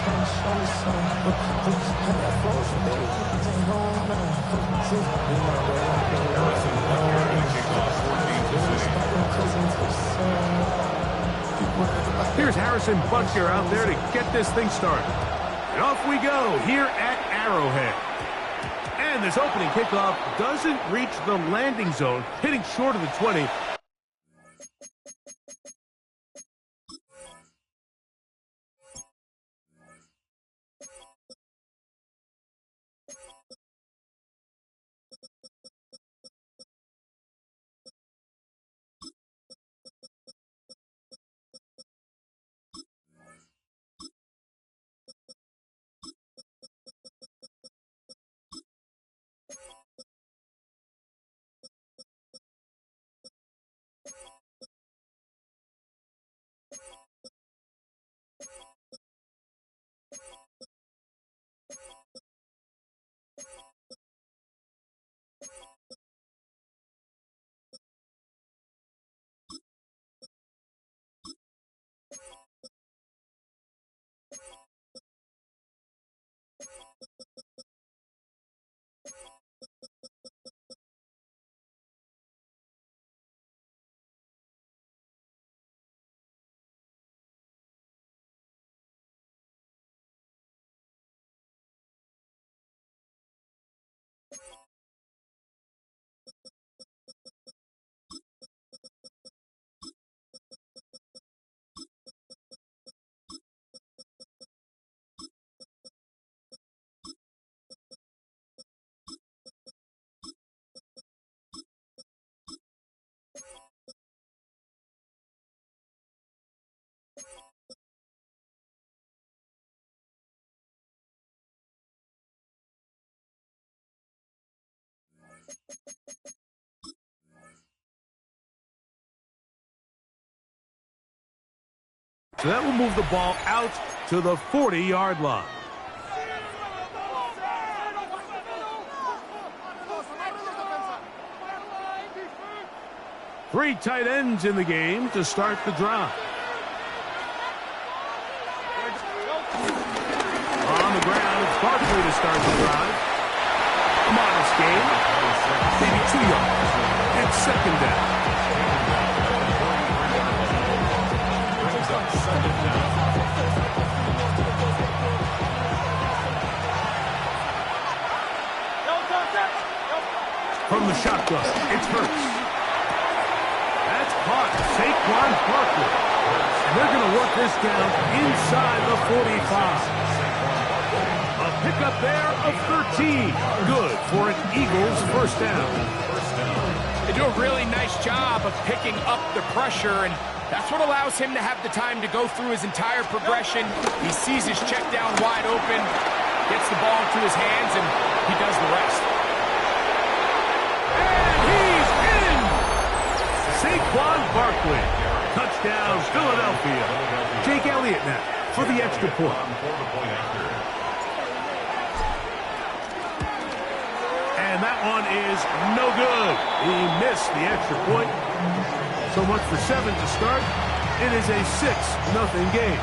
Harrison Butker going to kick off for Kansas City. Here's Harrison Butker out there to get this thing started. And off we go here at Arrowhead. And this opening kickoff doesn't reach the landing zone, hitting short of the 20. So that will move the ball out to the 40-yard line. Three tight ends in the game to start the drive. On the ground, it's Barkley to start the drive. A modest gain, maybe 2 yards. It's second down. From the shotgun, it's Hurts. That's caught. Saquon Barkley. And they're going to work this down inside the 45. A pickup there of 13. Good for an Eagles first down. They do a really nice job of picking up the pressure, and that's what allows him to have the time to go through his entire progression. He sees his check down wide open, gets the ball into his hands, and he does the rest. And he's in! Saquon Barkley. Touchdown, Philadelphia. Jake Elliott now for the extra point. And that one is no good. He missed the extra point. So much for 7 to start. It is a 6-0 game.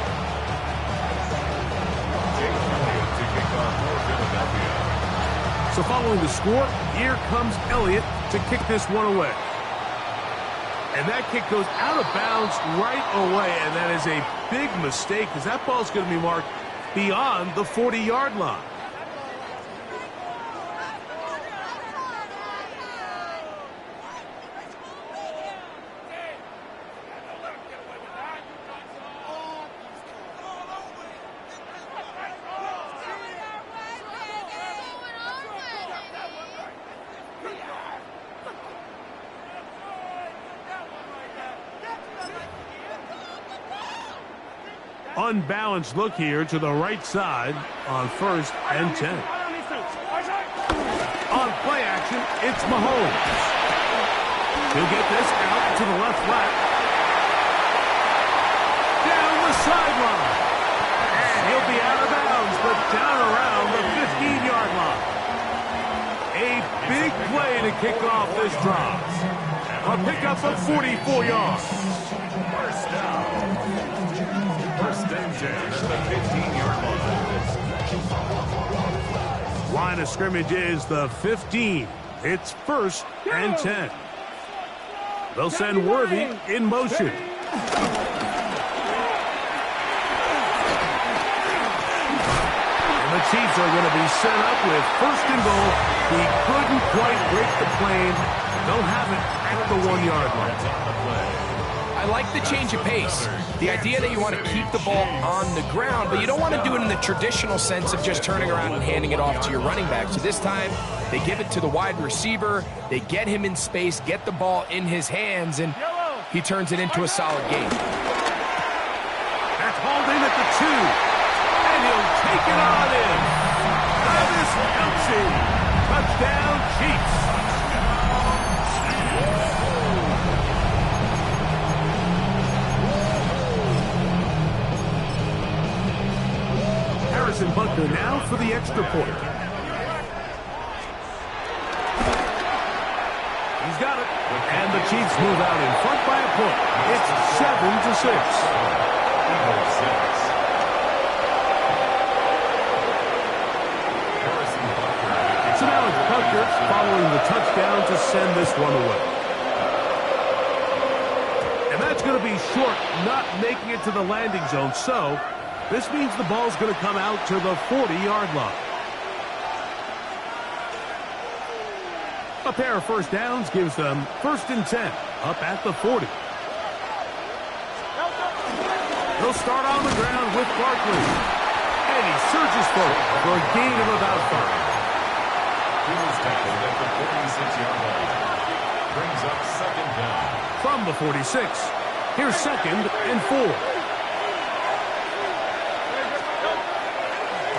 So following the score, here comes Elliott to kick this one away. And that kick goes out of bounds right away, and that is a big mistake because that ball is going to be marked beyond the 40-yard line. Unbalanced look here to the right side on 1st and 10. On play action, it's Mahomes. He'll get this out to the left flat. Down the sideline. And he'll be out of bounds, but down around the 15-yard line. A big play to kick off this drive. A pickup of 44 yards. First down. First and 10 at the 15-yard line. Line of scrimmage is the 15. It's 1st and 10. They'll send Worthy in motion. And the Chiefs are going to be set up with 1st and goal. He couldn't quite break the plane. They'll have it at the 1-yard line. I like the change of pace. The idea that you want to keep the ball on the ground, but you don't want to do it in the traditional sense of just turning around and handing it off to your running back. So this time, they give it to the wide receiver. They get him in space, get the ball in his hands, and he turns it into a solid game. That's hauled in at the 2. And he'll take it on in. Travis Kelce. Touchdown, Chiefs. Harrison Butker now for the extra point. He's got it. And the Chiefs move out in front by a point. It's 7-6. So now it's Butker following the touchdown to send this one away. And that's going to be short, not making it to the landing zone. So this means the ball's going to come out to the 40-yard line. A pair of first downs gives them 1st and 10, up at the 40. They'll start on the ground with Barkley. And he surges forward for a gain of about 5. He was tackled at the 46-yard line. Brings up 2nd down. From the 46, here's 2nd and 4.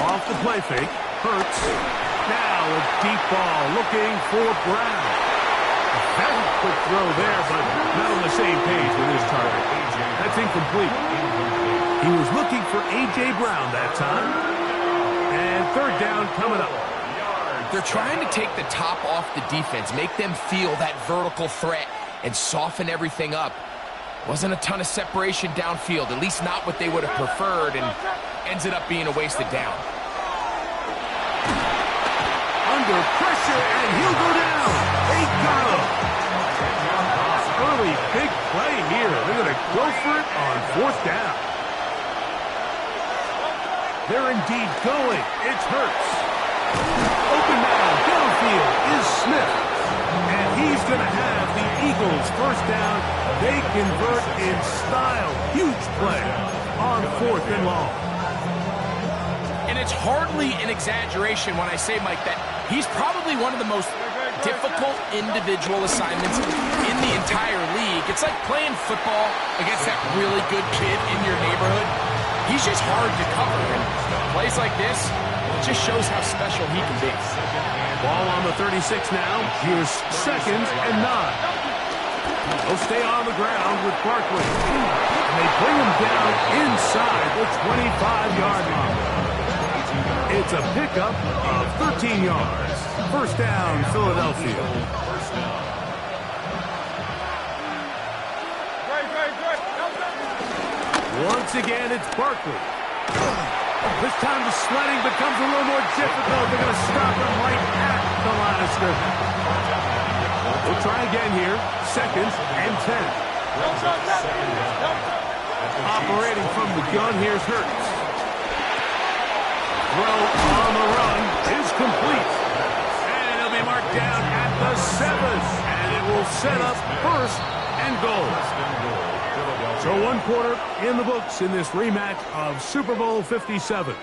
Off the play fake, Hurts. Now a deep ball looking for Brown. A very quick throw there, but not on the same page with his target. That's incomplete. He was looking for A.J. Brown that time. And 3rd down coming up. They're trying to take the top off the defense, make them feel that vertical threat, and soften everything up. Wasn't a ton of separation downfield, at least not what they would have preferred, and ends up being a wasted down. Under pressure, and he'll go down. They got him. Early big play here. They're going to go for it on 4th down. They're indeed going. It's Hurts. Open man downfield is Smith. And he's going to have the Eagles 1st down. They convert in style. Huge play on 4th and long. And it's hardly an exaggeration when I say, Mike, that he's probably one of the most difficult individual assignments in the entire league. It's like playing football against that really good kid in your neighborhood. He's just hard to cover. And plays like this, it just shows how special he can be. Ball on the 36 now. Here's 2nd and 9. They'll stay on the ground with Barkley. And they bring him down inside the 25-yard line. It's a pickup of 13 yards. 1st down, Philadelphia. Once again, it's Barkley. This time the sledding becomes a little more difficult. They're going to stop him right at the line of scrimmage. We'll try again here. 2nd and 10. Operating from the gun, here's Hurts. Throw on the run is complete. And it'll be marked down at the 7. And it will set up 1st and goal. So 1 quarter in the books in this rematch of Super Bowl 57.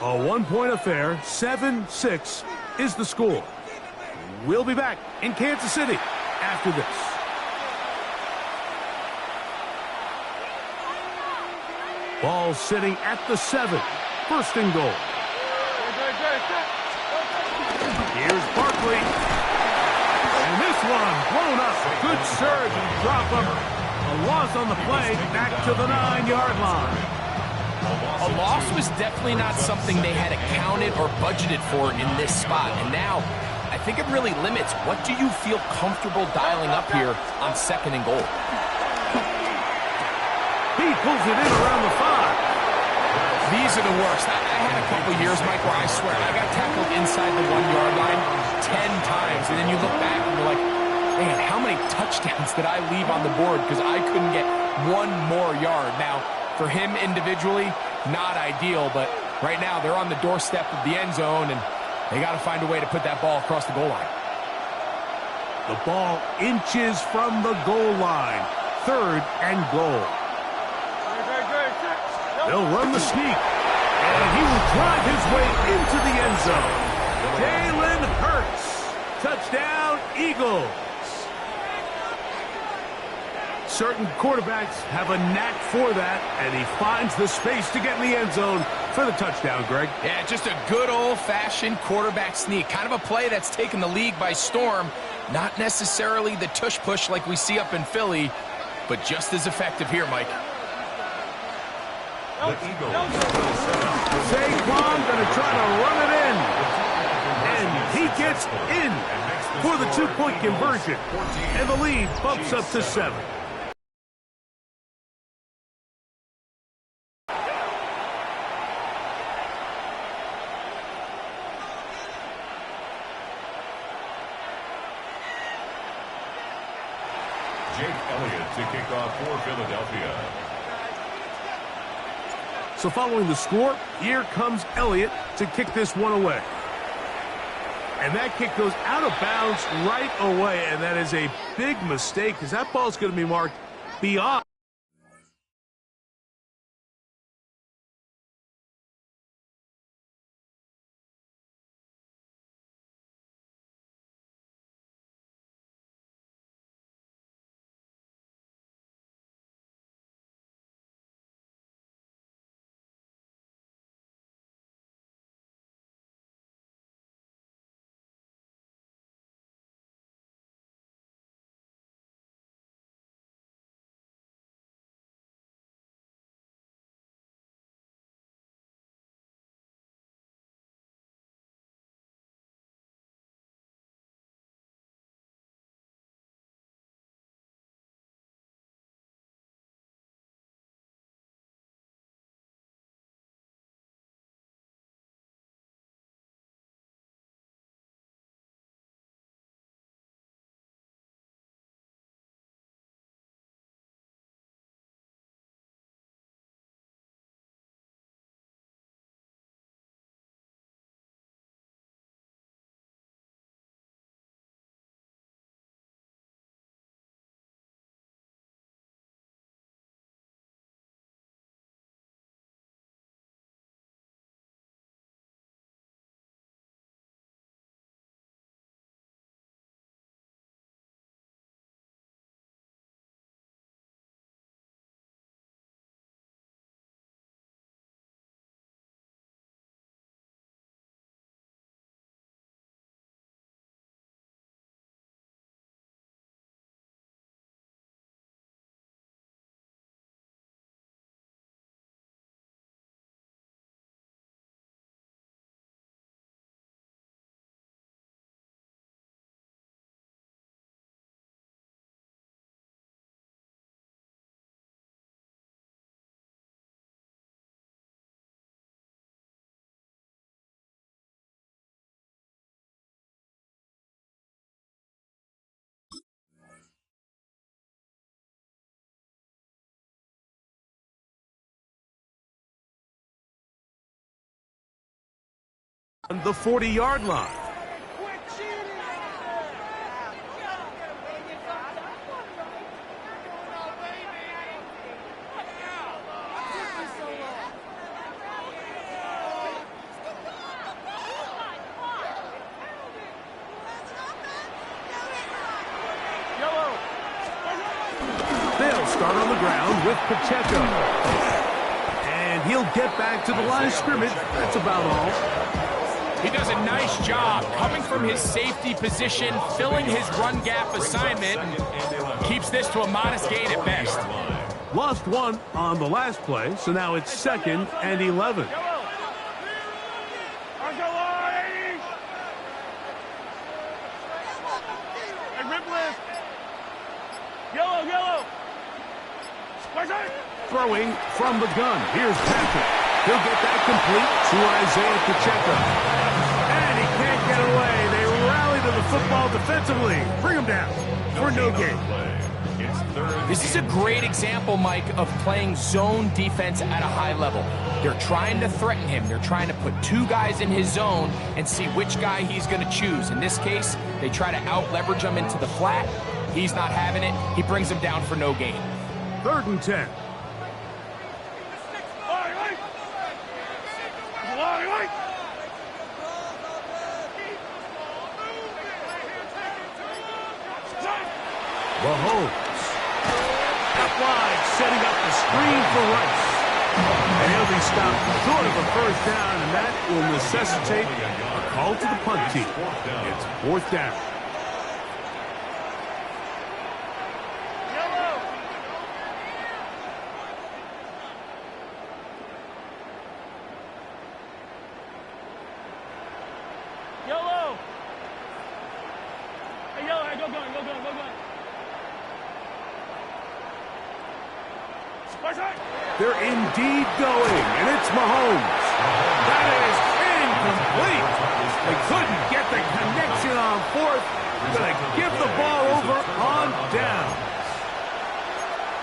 A 1-point affair. 7-6 is the score. We'll be back in Kansas City after this. Ball sitting at the 7. 1st and goal. Here's Barkley. And this one blown up. Good surge and drop him. A loss on the play, back to the 9-yard line. A loss was definitely not something they had accounted or budgeted for in this spot. And now, I think it really limits what do you feel comfortable dialing up here on 2nd and goal. He pulls it in around the 5. these are the worst. I had a couple years, Mike, where I swear I got tackled inside the 1-yard line 10 times, and then you look back and you're like, man, how many touchdowns did I leave on the board because I couldn't get one more yard? Now, for him individually, not ideal, but right now they're on the doorstep of the end zone, and they got to find a way to put that ball across the goal line. The ball inches from the goal line. 3rd and goal. They'll run the sneak, and he will drive his way into the end zone. Jalen Hurts. Touchdown, Eagles. Certain quarterbacks have a knack for that, and he finds the space to get in the end zone for the touchdown, Greg. Yeah, just a good old-fashioned quarterback sneak. Kind of a play that's taken the league by storm. Not necessarily the tush-push like we see up in Philly, but just as effective here, Mike. The Eagles will set up. Saquon going to try to run it in. And he gets in for the 2-point conversion. And the lead bumps up to 7. Jake Elliott to kick off for Philadelphia. So following the score, here comes Elliott to kick this one away. And that kick goes out of bounds right away, and that is a big mistake because that ball's going to be marked beyond. On the 40-yard line. They'll start on the ground with Pacheco. And he'll get back to the line of scrimmage. That's about all. He does a nice job coming from his safety position, filling his run gap assignment, and keeps this to a modest gain at best. Lost one on the last play, so now it's 2nd and 11. Throwing from the gun. Here's Patrick. He'll get that complete to Isaiah Pacheco. And he can't get away. They rally to the football defensively. Bring him down for no gain. This is a great example, Mike, of playing zone defense at a high level. They're trying to threaten him. They're trying to put two guys in his zone and see which guy he's going to choose. In this case, they try to out-leverage him into the flat. He's not having it. He brings him down for no gain. 3rd and 10. Mahomes. Up wide, setting up the screen for Rice. And he'll be stopped short of a first down, and that will necessitate a call to the punt team. It's 4th down. Yellow! Hey, yellow, hey, go. They're indeed going, and it's Mahomes. That is incomplete. They couldn't get the connection on 4th. Going to give the ball over on down.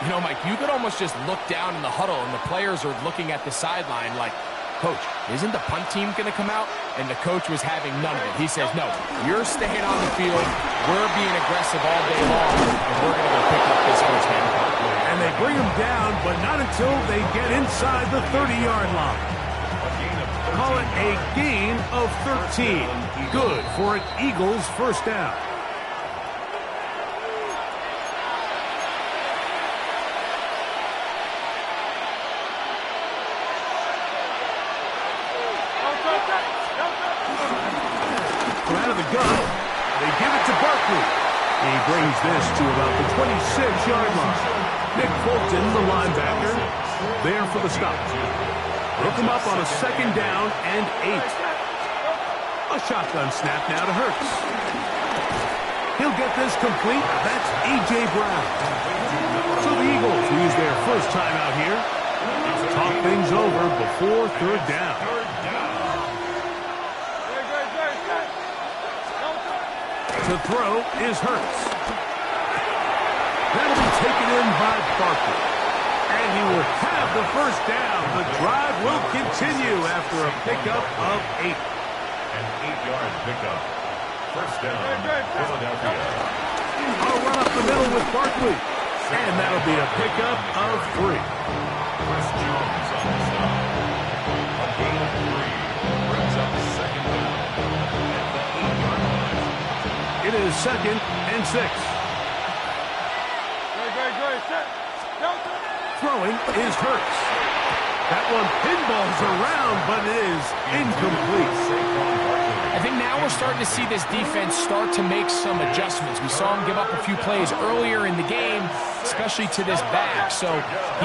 You know, Mike, you could almost just look down in the huddle, and the players are looking at the sideline like, Coach, isn't the punt team going to come out? And the coach was having none of it. He says, no, you're staying on the field. We're being aggressive all day long, and we're going to go pick up this first down. And they bring him down, but not until they get inside the 30-yard line. Call it a gain of 13. Good for an Eagles first down. From out of the gun, they give it to Barkley. He brings this to about the 26-yard line. Nick Fulton, the linebacker, there for the stop. Hook him up on a 2nd down and 8. A shotgun snap now to Hurts. He'll get this complete. That's A.J. Brown. So the Eagles use their first time out here. Talk things over before 3rd down. To throw is Hurts. That'll be taken in by Barkley. And he will have the first down. The drive will continue after a pickup of 8. An 8-yard pickup. First down, Philadelphia. A run up the middle with Barkley. And that'll be a pickup of 3. Chris Jones on the stop. A gain of 3. Brings up 2nd down at the 8-yard line. It is 2nd and 6. Throwing is Hurts. That one pinballs around, but it is incomplete. I think now we're starting to see this defense start to make some adjustments. We saw him give up a few plays earlier in the game, especially to this back. So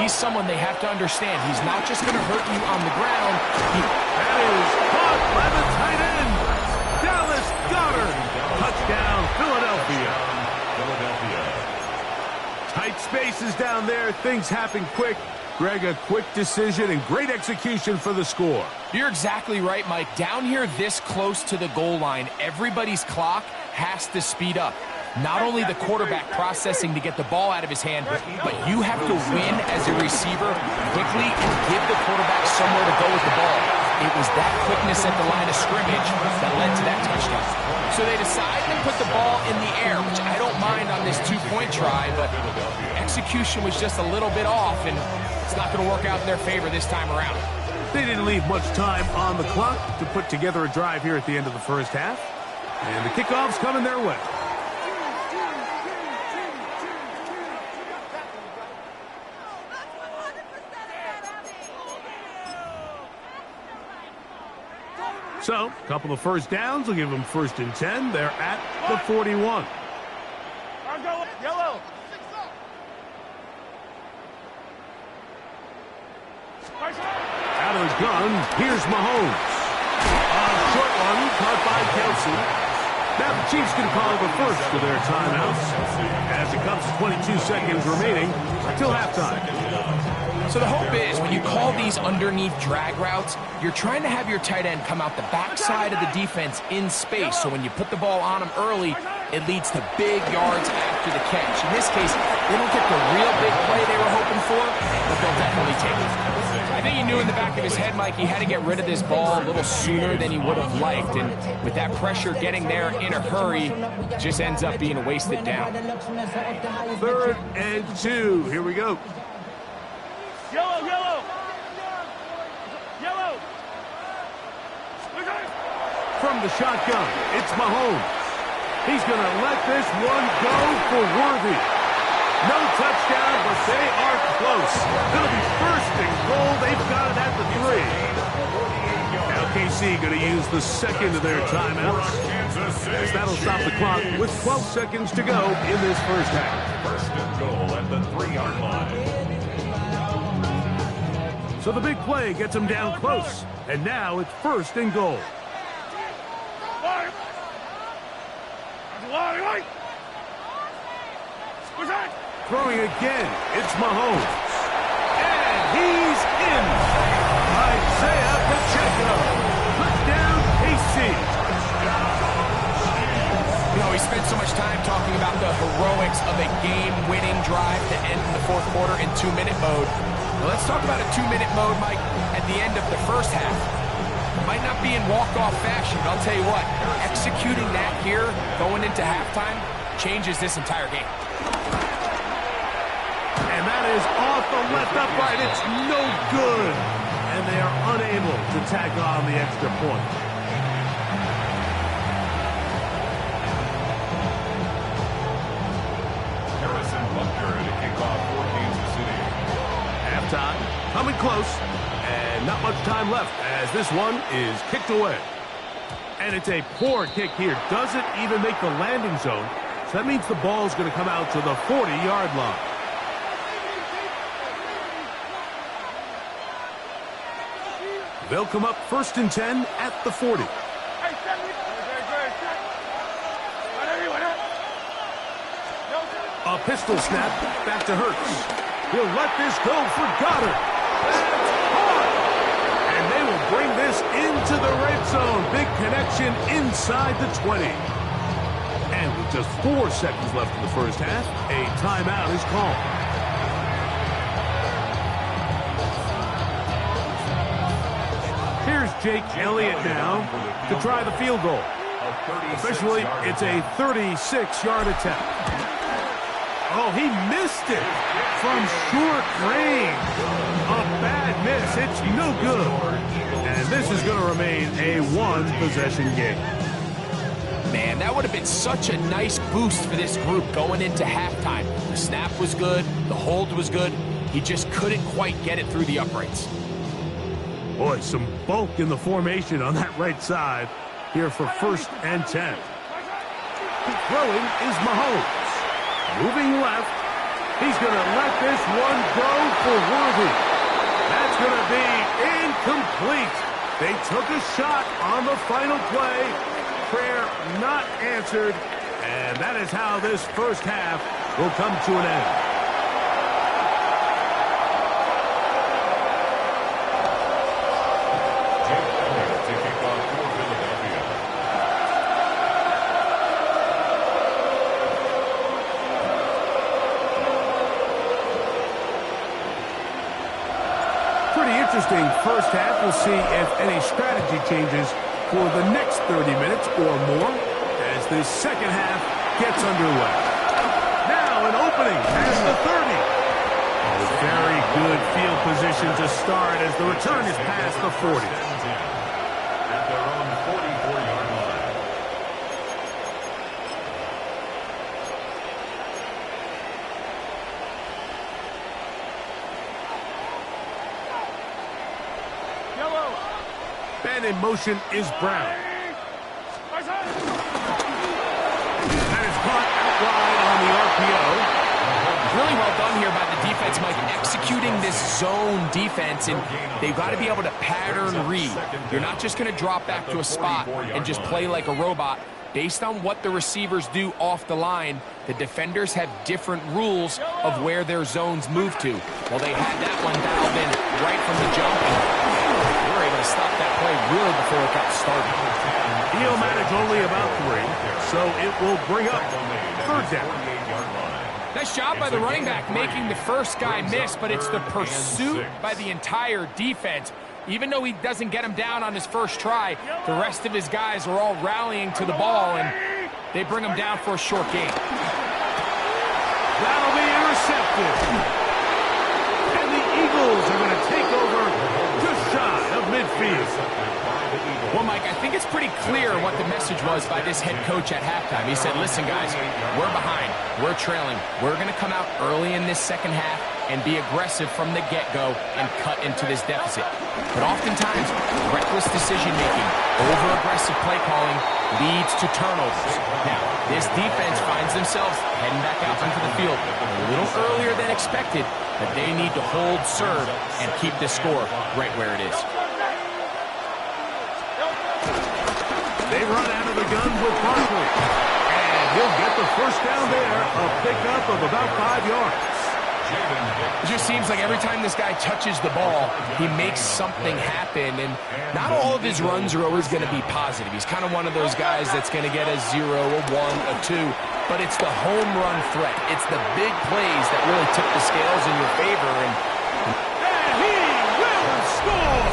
he's someone they have to understand. He's not just going to hurt you on the ground. That is caught by the tight end, Dallas Goedert. Touchdown, Philadelphia. Tight spaces down there. Things happen quick. Greg, a quick decision and great execution for the score. You're exactly right, Mike. Down here this close to the goal line, everybody's clock has to speed up. Not only the quarterback processing to get the ball out of his hand, but you have to win as a receiver quickly and give the quarterback somewhere to go with the ball. It was that quickness at the line of scrimmage that led to that touchdown. So they decide to put the ball in the air, which I don't mind on this 2-point try, but execution was just a little bit off, and it's not going to work out in their favor this time around. They didn't leave much time on the clock to put together a drive here at the end of the first half. And the kickoff's coming their way. So, a couple of first downs will give them 1st and 10. They're at the 41. Yellow. Out of the gun, here's Mahomes. A short one caught by Kelsey. Now the Chiefs can call the first of their timeouts as it comes to 22 seconds remaining until halftime. So the hope is when you call these underneath drag routes, you're trying to have your tight end come out the backside of the defense in space. So when you put the ball on him early, it leads to big yards after the catch. In this case, they don't get the real big play they were hoping for, but they'll definitely take it. I think he knew in the back of his head, Mike, he had to get rid of this ball a little sooner than he would have liked. And with that pressure getting there in a hurry, it just ends up being a wasted down. 3rd and 2. Here we go. Yellow, yellow. Yellow. From the shotgun, it's Mahomes. He's going to let this one go for Worthy. No touchdown, but they are close. Going to be 1st and goal. They've got it at the 3. Now KC going to use the second of their timeouts, as that'll stop the clock with 12 seconds to go in this first half. 1st and goal at the 3-yard line. So the big play gets him down close, and now it's 1st and goal. Throwing again, it's Mahomes. And he's in. Isaiah Pacheco. Touchdown, KC. You know, we spent so much time talking about the heroics of a game-winning drive to end in the 4th quarter in 2-minute mode. Now let's talk about a 2-minute mode, Mike, at the end of the first half. Might not be in walk-off fashion, but I'll tell you what, executing that here, going into halftime, changes this entire game. And that is off the left upright. It's no good. And they are unable to tack on the extra point. Harrison Butker to kick off for Kansas City. Halftime, coming close. And not much time left as this one is kicked away. And it's a poor kick here. Doesn't even make the landing zone. So that means the ball's going to come out to the 40-yard line. They'll come up 1st and 10 at the 40. A pistol snap back to Hurts. He'll let this go for Goddard. That's caught. And they will bring this into the red zone. Big connection inside the 20. And with just 4 seconds left in the first half, a timeout is called. Here's Jake Elliott now to try the field goal. Officially, it's a 36-yard attempt. Oh, he missed it from short range. A bad miss. It's no good. And this is going to remain a 1-possession game. Man, that would have been such a nice boost for this group going into halftime. The snap was good. The hold was good. He just couldn't quite get it through the uprights. Boy, some bulk in the formation on that right side here for 1st and 10. Throwing is Mahomes. Moving left. He's going to let this one go for Worthy. That's going to be incomplete. They took a shot on the final play. Prayer not answered. And that is how this first half will come to an end. Interesting first half. We'll see if any strategy changes for the next 30 minutes or more as this second half gets underway. Now an opening past the 30. A very good field position to start as the return is past the 40. At their own 44-yard line. Man in motion is Brown. That is caught out wide on the RPO. Really well done here by the defense, Mike, executing this zone defense, and they've got to be able to pattern read. You're not just going to drop back to a spot and just play like a robot. based on what the receivers do off the line, the defenders have different rules of where their zones move to. Well, they had that one dialed in right from the jump, and they were able to stop that play really before it got started. He'll manage only about 3, so it will bring up 3rd down. Nice job by the running back making the first guy miss, but it's the pursuit by the entire defense. Even though he doesn't get him down on his first try, the rest of his guys are all rallying to the ball, and they bring him down for a short gain. That'll be intercepted. And the Eagles are going to take over just shy of midfield. Well, Mike, I think it's pretty clear what the message was by this head coach at halftime. He said, listen, guys, we're behind. We're trailing. We're going to come out early in this second half and be aggressive from the get-go and cut into this deficit. But oftentimes, reckless decision-making, over-aggressive play calling leads to turnovers. Now, this defense finds themselves heading back out onto the field a little earlier than expected, but they need to hold serve and keep this score right where it is. They run out of the gun with Barkley. And he'll get the first down there, a pickup of about 5 yards. It just seems like every time this guy touches the ball, he makes something happen, and not all of his runs are always going to be positive. He's kind of one of those guys that's going to get a 0, a 1, a 2, but it's the home run threat. It's the big plays that really tip the scales in your favor. And he will score!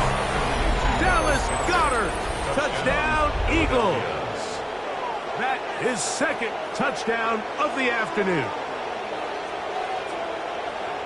Dallas Goedert, touchdown Eagles. That is 2nd touchdown of the afternoon.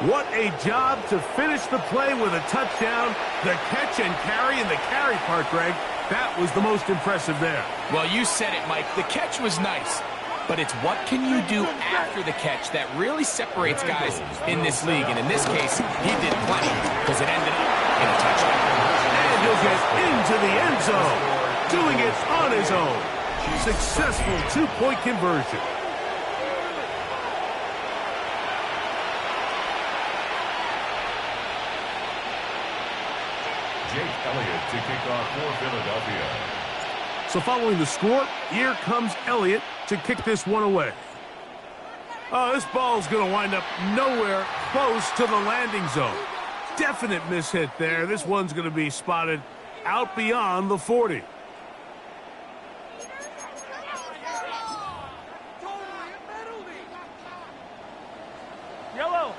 What a job to finish the play with a touchdown. The catch and carry, and the carry part, Greg, that was the most impressive there. Well, you said it, Mike. The catch was nice, but it's what can you do after the catch that really separates guys in this league. And in this case, he did plenty because it ended up in a touchdown. And he'll get into the end zone, doing it on his own. Successful 2-point conversion. Jake Elliott to kick off for Philadelphia. So following the score, here comes Elliott to kick this one away. Oh, this ball's going to wind up nowhere close to the landing zone. Definite mishit there. This one's going to be spotted out beyond the 40. Yellow.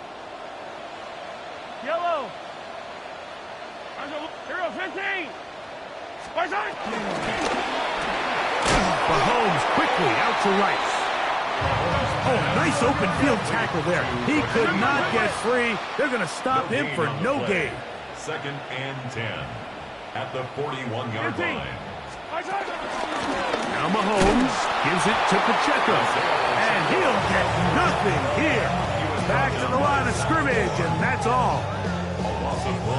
Yellow. Hero 15. Mahomes quickly out to Rice. Oh, nice open field tackle there. He could not get free. They're going to stop him for no gain. 2nd and 10 at the 41-yard line. Now Mahomes gives it to Pacheco. And he'll get nothing here. Back to the line of scrimmage, and that's all.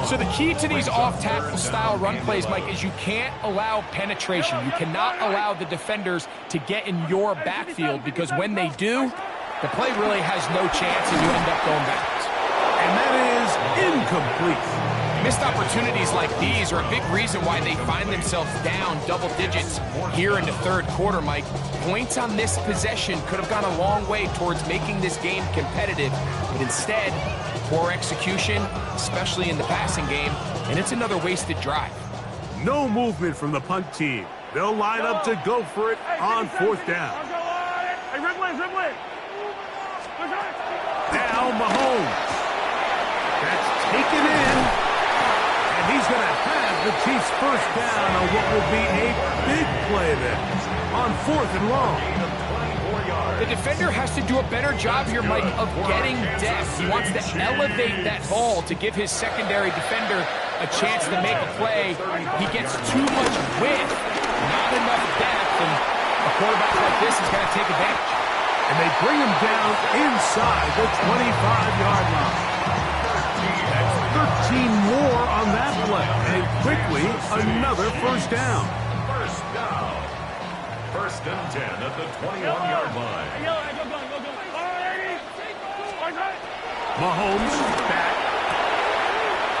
So the key to these off-tackle style run plays, Mike, is you can't allow penetration. You cannot allow the defenders to get in your backfield, because when they do, the play really has no chance and you end up going backwards. And that is incomplete. Missed opportunities like these are a big reason why they find themselves down double digits here in the 3rd quarter, Mike. Points on this possession could have gone a long way towards making this game competitive, but instead, poor execution, especially in the passing game, and it's another wasted drive. No movement from the punt team. They'll line up to go for it on 4th down. Now Mahomes. That's taken in. And he's going to have the Chiefs first down on what will be a big play there on 4th and long. The defender has to do a better job here, Mike, of getting depth. He wants to elevate that ball to give his secondary defender a chance to make a play. He gets too much width, not enough depth, and a quarterback like this is going to take advantage. And they bring him down inside the 25-yard line. That's 13 more on that play. And quickly, another first down. First and 10 at the 21-yard line. Mahomes back.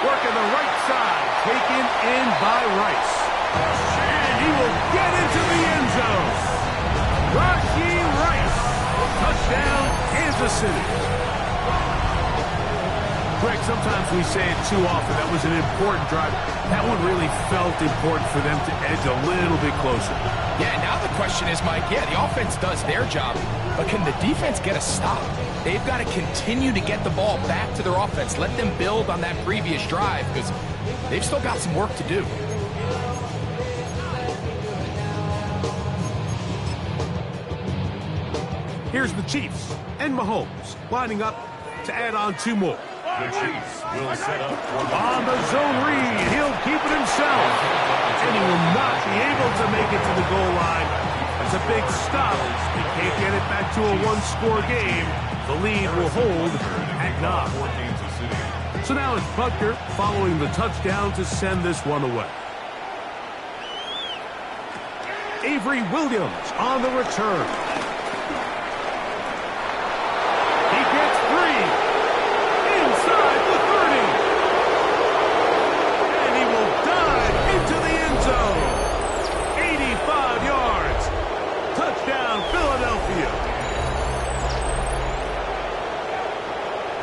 Working the right side. Taken in by Rice. And he will get into the end zone. Kansas City. Greg, sometimes we say it too often. That was an important drive. That one really felt important for them to edge a little bit closer. Yeah, now the question is, Mike, yeah, the offense does their job, but can the defense get a stop? They've got to continue to get the ball back to their offense. Let them build on that previous drive because they've still got some work to do. Here's the Chiefs and Mahomes lining up to add on 2 more. The Chiefs will set up for On the zone read, he'll keep it himself. And he will not be able to make it to the goal line. That's a big stop. He can't get it back to a one-score game. The lead will hold at 9. for Kansas City. So now it's Butker following the touchdown to send this one away. Avery Williams on the return. He gets free inside the 30. And he will dive into the end zone. 85 yards. Touchdown, Philadelphia.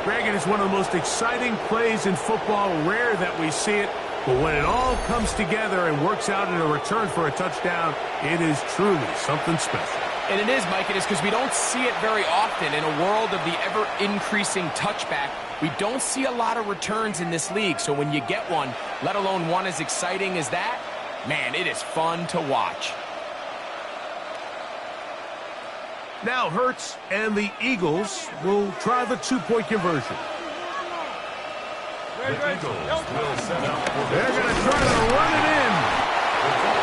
Greg, it is one of the most exciting plays in football. Rare that we see it. But when it all comes together and works out in a return for a touchdown, it is truly something special. And it is, Mike, it is because we don't see it very often in a world of the ever-increasing touchback. We don't see a lot of returns in this league. So when you get one, let alone one as exciting as that, man, it is fun to watch. Now Hurts and the Eagles will try the 2-point conversion. The Eagles will set up for They're going to try to run it in.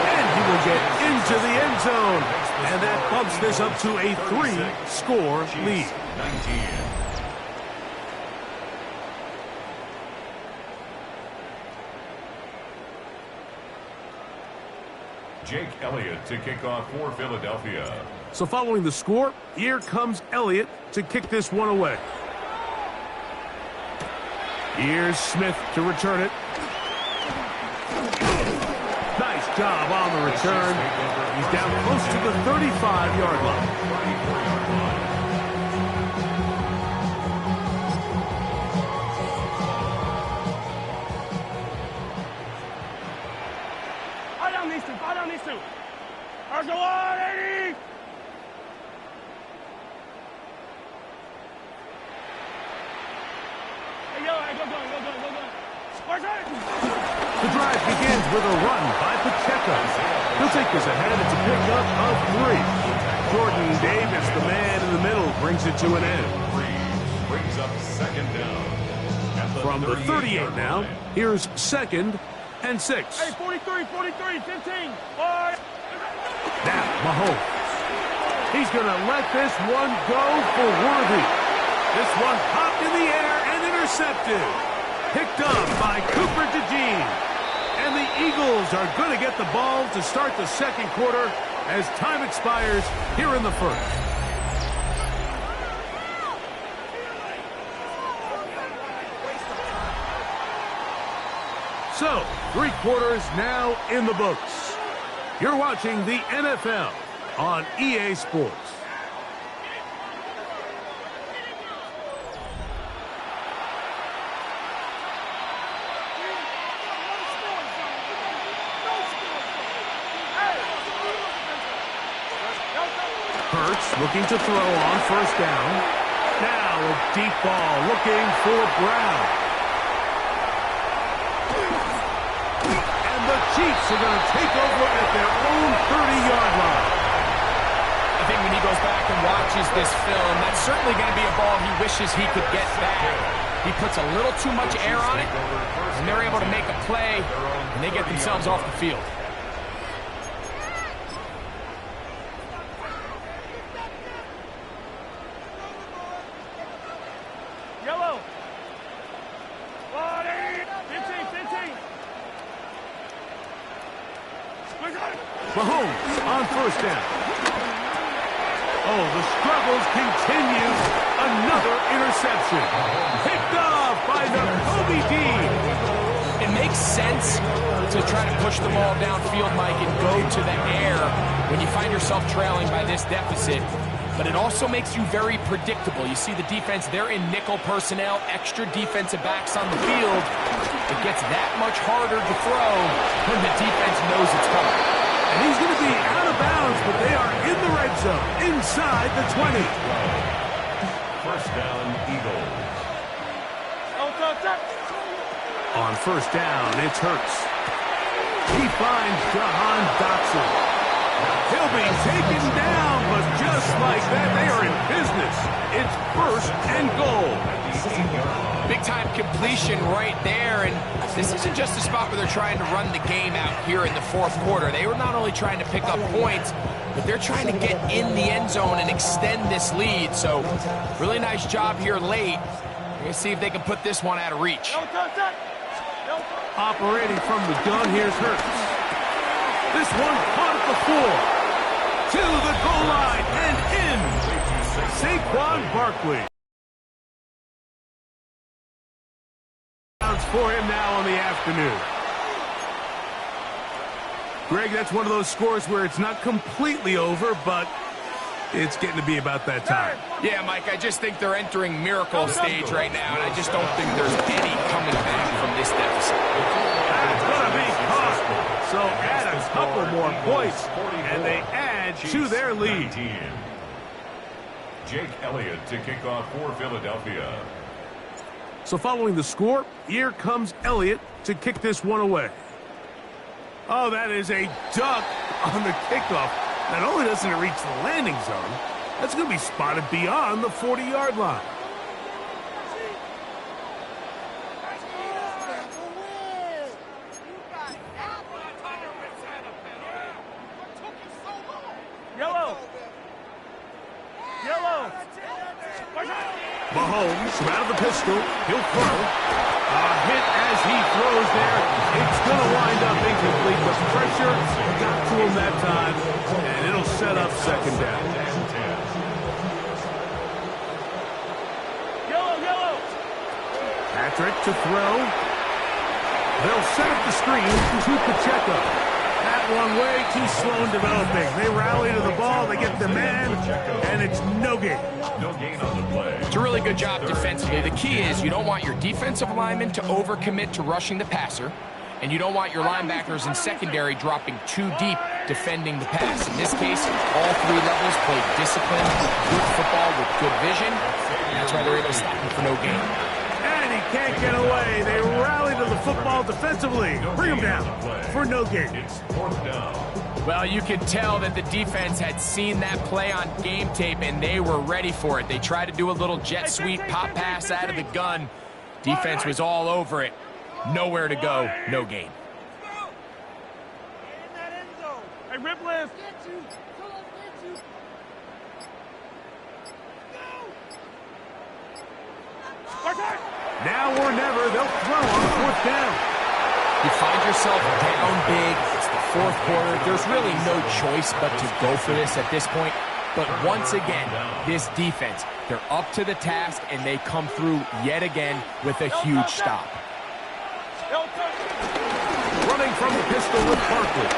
And he will get into the end zone. And that bumps this up to a 3-score lead. 19. Jake Elliott to kick off for Philadelphia. So following the score, here comes Elliott to kick this one away. Here's Smith to return it. Nice job on the return. He's down close to the 35-yard line. Fire down these two. Fire down these two. There's the one, 80. Hey, go, go. Where's it? The drive begins with a run by Pacheco. He'll take this ahead. It's a pickup of 3. Jordan Davis, the man in the middle, brings it to an end. Brings up second down. At From the 38 now, line. here's 2nd and 6. Hey, 43, 15. Fire. Now, Mahomes. He's going to let this one go for Worthy. This one popped in the air and intercepted. Picked up by Cooper DeJean. And the Eagles are going to get the ball to start the second quarter as time expires here in the first. So, 3 quarters now in the books. You're watching the NFL on EA Sports. Hurts looking to throw on first down. Now a deep ball looking for Brown. And the Chiefs are going to take over at their own 30-yard line. I think when he goes back and watches this film, that's certainly going to be a ball he wishes he could get back. He puts a little too much air on it, and they're able to make a play, and they get themselves off the field. Yellow. 15. Mahomes on first down. Oh, the struggles continue. Another interception. Picked off by Nakobe Dean. It makes sense to try to push the ball downfield, Mike, and go to the air when you find yourself trailing by this deficit. but it also makes you very predictable. You see the defense, they're in nickel personnel, extra defensive backs on the field. It gets that much harder to throw when the defense knows it's coming. And he's going to be out of bounds, but they are in the red zone, inside the 20. First down, Eagles. On first down, it's Hurts. He finds Jahan Dotson. He'll be taken down, but just like that, they are in business. It's first and goal. Big-time completion right there, and this isn't just a spot where they're trying to run the game out here in the fourth quarter. They were not only trying to pick up points, but they're trying to get in the end zone and extend this lead. So, really nice job here late. We're going to see if they can put this one out of reach. Operating from the gun, here's Hurts. This one caught at the floor. To the goal line and in. Saquon Barkley. For him now on the afternoon. Greg, that's one of those scores where it's not completely over, but it's getting to be about that time. Yeah, Mike, I just think they're entering miracle stage right now, and I just don't think there's any coming back from this deficit. That's going to be caught. So add a couple more points, and they add to their lead. Jake Elliott to kick off for Philadelphia. So following the score, here comes Elliott to kick this one away. Oh, that is a duck on the kickoff. Not only doesn't it reach the landing zone, that's going to be spotted beyond the 40-yard line. Mahomes, out of the pistol, he'll throw. A hit as he throws there. It's going to wind up incomplete. The pressure got to him that time, and it'll set up second down. Patrick to throw. They'll set up the screen to Pacheco. That one way too slow in developing. They rally to the ball, they get the man, and it's no gain. No gain on the play. It's a really good job defensively. The key is you don't want your defensive linemen to overcommit to rushing the passer, and you don't want your linebackers and secondary dropping too deep defending the pass. In this case, all three levels played disciplined, good football with good vision, and that's why they're able to stop him for no gain. And he can't get away. They rally to the football defensively. Bring him down for no gain. It's fourth down. Well, you could tell that the defense had seen that play on game tape, and they were ready for it. They tried to do a little jet sweep pop pass out of the gun. Defense was all over it. Nowhere to go, no gain. Hey, Rip Lift. Now or never, they'll throw on fourth down. You find yourself down big. It's the fourth quarter. There's really no choice but to go for this at this point. But once again, this defense, they're up to the task, and they come through yet again with a huge stop. Running from the pistol with Barkley.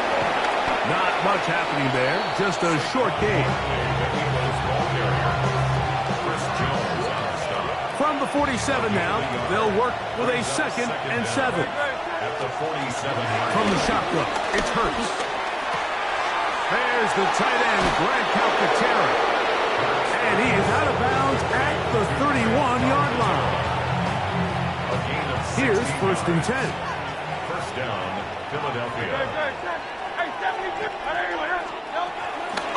Not much happening there. Just a short game. From the 47 now, they'll work with a 2nd and 7. At the 47. From the shotgun, it's Hurts. There's the tight end, Grant Calcaterra. And he is out of bounds at the 31-yard line. Here's first and 10. First down, Philadelphia.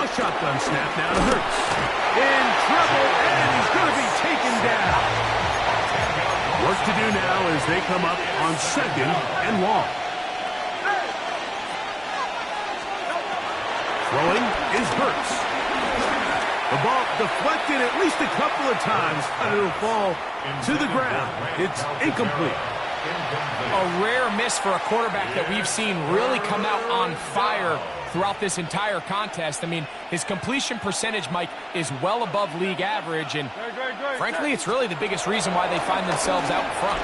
A shotgun snap now to Hurts. In trouble, and he's going to be taken down. Work to do now as they come up on 2nd and long. Throwing is Hurts. The ball deflected at least a couple of times, and it'll fall to the ground. It's incomplete. A rare miss for a quarterback that we've seen really come out on fire throughout this entire contest. I mean, his completion percentage, Mike, is well above league average, and frankly, it's really the biggest reason why they find themselves out in front.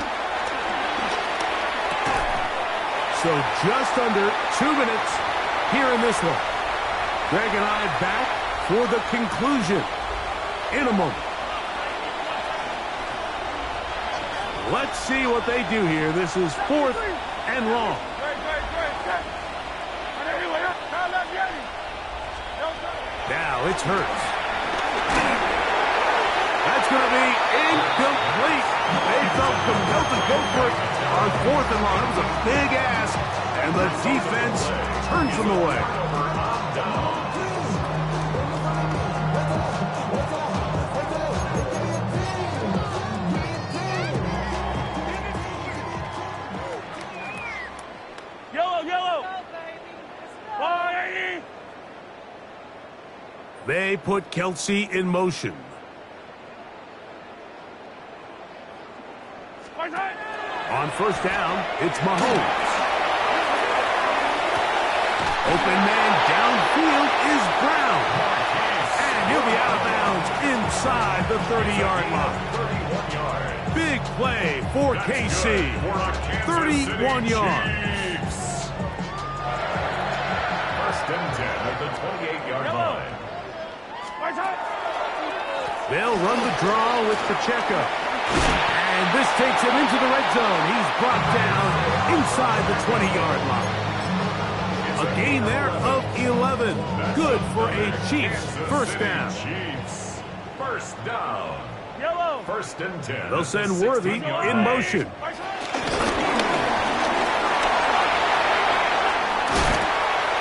So just under 2 minutes here in this one. Greg and I back for the conclusion in a moment. Let's see what they do here. This is 4th and long. Now it's Hurts. That's going to be incomplete. They felt compelled to go for it on 4th and long. That was a big ask, and the defense turns them away. They put Kelsey in motion. On 1st down, it's Mahomes. Open man downfield is Brown. And he'll be out of bounds inside the 30-yard line. Big play for KC. 31 yards. 1st and 10 at the 28-yard line. They'll run the draw with Pacheco. And this takes him into the red zone. He's brought down inside the 20-yard line. A gain there of 11. Good for a Chiefs 1st down. Chiefs 1st down. 1st and 10. They'll send Worthy in motion.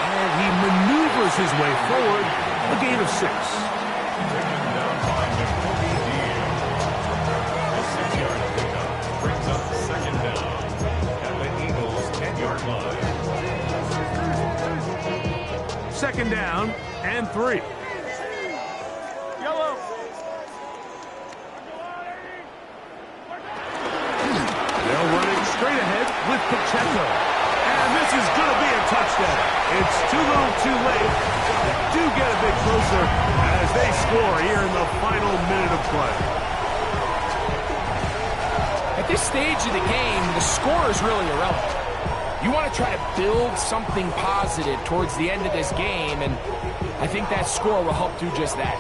And he maneuvers his way forward. A gain of 6. Second down and 3. They'll run it straight ahead with Pacheco. And this is going to be a touchdown. It's too little too late. They do get a bit closer as they score here in the final minute of play. At this stage of the game, the score is really irrelevant. You want to try to build something positive towards the end of this game, and I think that score will help do just that.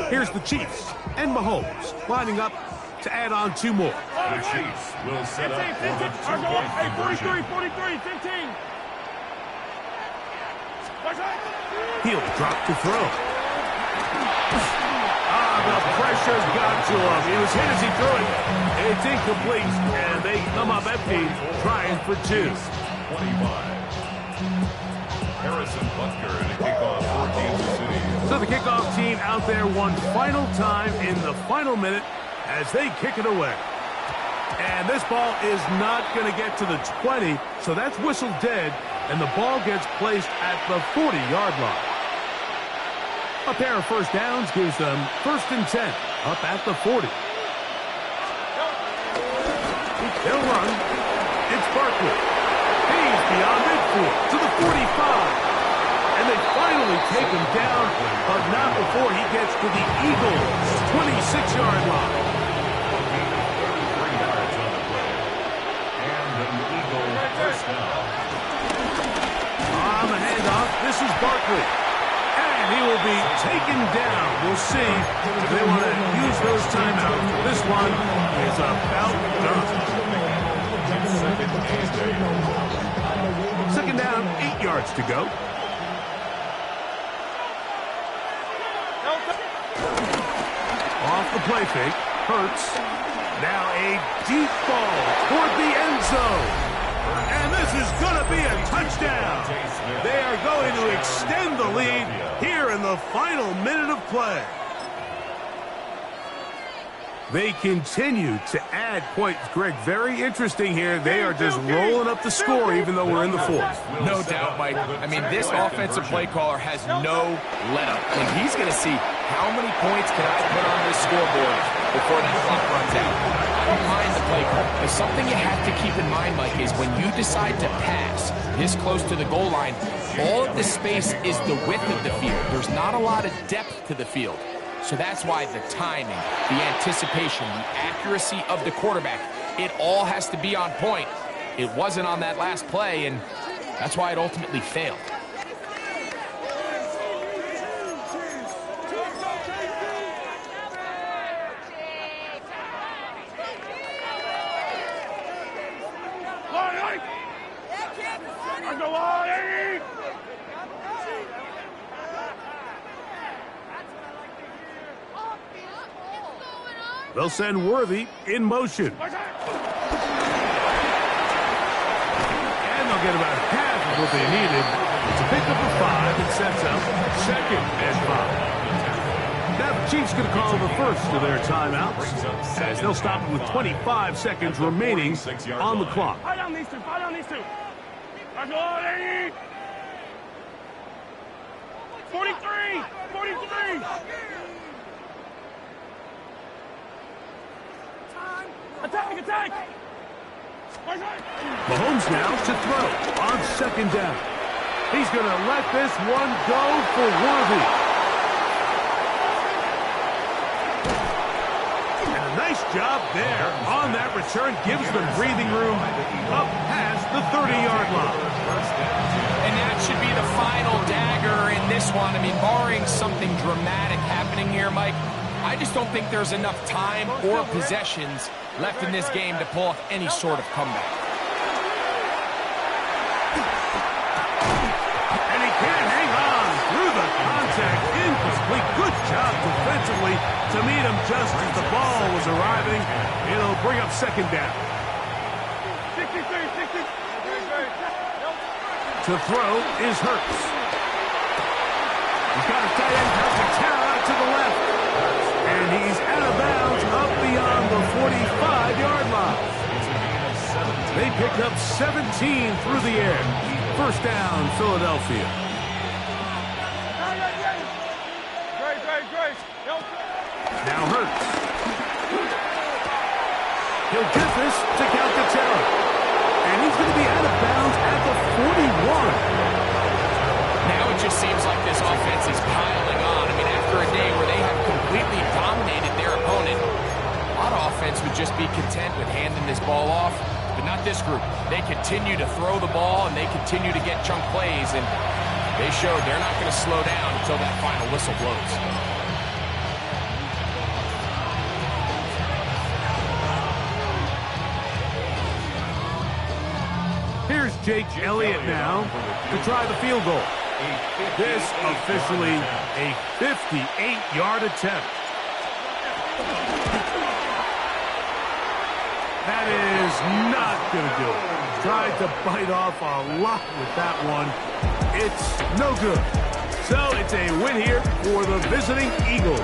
Here's the Chiefs and Mahomes lining up to add on 2 more. The Chiefs will set up for the 2-point conversion. 43, 15. He'll drop to throw. The pressure's got to him. He was hit as he threw it. It's incomplete, and they come up empty, trying for 2. 25. Harrison Butker to kick off for Kansas City. So the kickoff team out there one final time in the final minute as they kick it away. And this ball is not going to get to the 20, so that's whistled dead, and the ball gets placed at the 40-yard line. A pair of 1st downs gives them 1st and 10 up at the 40. They'll run. It's Barkley. He's beyond midfield to the 45. And they finally take him down, but not before he gets to the Eagles' 26-yard line. 3 yards on the play. And an Eagle 1st down. On the handoff, this is Barkley. And he will be taken down. We'll see if they want to use those timeouts. This one is about done. 2nd down, 8 yards to go. Off the play fake, Hurts. Now a deep ball toward the end zone. And this is going to be a touchdown. They are going to extend the lead here in the final minute of play. They continue to add points. Greg, very interesting here. They are just rolling up the score even though we're in the 4th. No doubt, Mike. I mean, this offensive play caller has no let-up. And he's going to see how many points can I put on this scoreboard before that clock runs out. I don't mind the play call. But something you have to keep in mind, Mike, is when you decide to pass this close to the goal line, all of the space is the width of the field. There's not a lot of depth to the field. So that's why the timing, the anticipation, the accuracy of the quarterback, it all has to be on point. It wasn't on that last play, and that's why it ultimately failed. They'll send Worthy in motion. And they'll get about half of what they needed to pick up a 5 and sets up 2nd and 5. Now the Chiefs going to call the first of their timeouts, as they'll stop it with 25 seconds remaining on the clock. Fight on these two. Fight on these two. Let's go, 80. 43. 43. Attack! Attack! Mahomes now to throw on 2nd down. He's going to let this one go for Worthy. And a nice job there on that return. Gives them breathing room up past the 30-yard line. And that should be the final dagger in this one. I mean, barring something dramatic happening here, Mike, I just don't think there's enough time or possessions left in this game to pull off any sort of comeback. And he can't hang on through the contact. Incomplete. Good job defensively to meet him just as the ball was arriving. It'll bring up 2nd down. 63, 63. To throw is Hurts. He's got a tight end, out to the left. And he's out of bounds up beyond the 45-yard line. They picked up 17 through the air. 1st down, Philadelphia. Great. Now Hurts. He'll get this to Calcaterra. And he's going to be out of bounds at the 41. Now it just seems like this offense is piling on. I mean, after a day where they have completely dominated their opponent, a lot of offense would just be content with handing this ball off, but not this group. They continue to throw the ball, and they continue to get chunk plays, and they showed they're not going to slow down until that final whistle blows. Here's Jake Elliott now to try the field goal. This officially a 58-yard attempt. That is not going to do it. Tried to bite off a lot with that one. It's no good. So it's a win here for the visiting Eagles.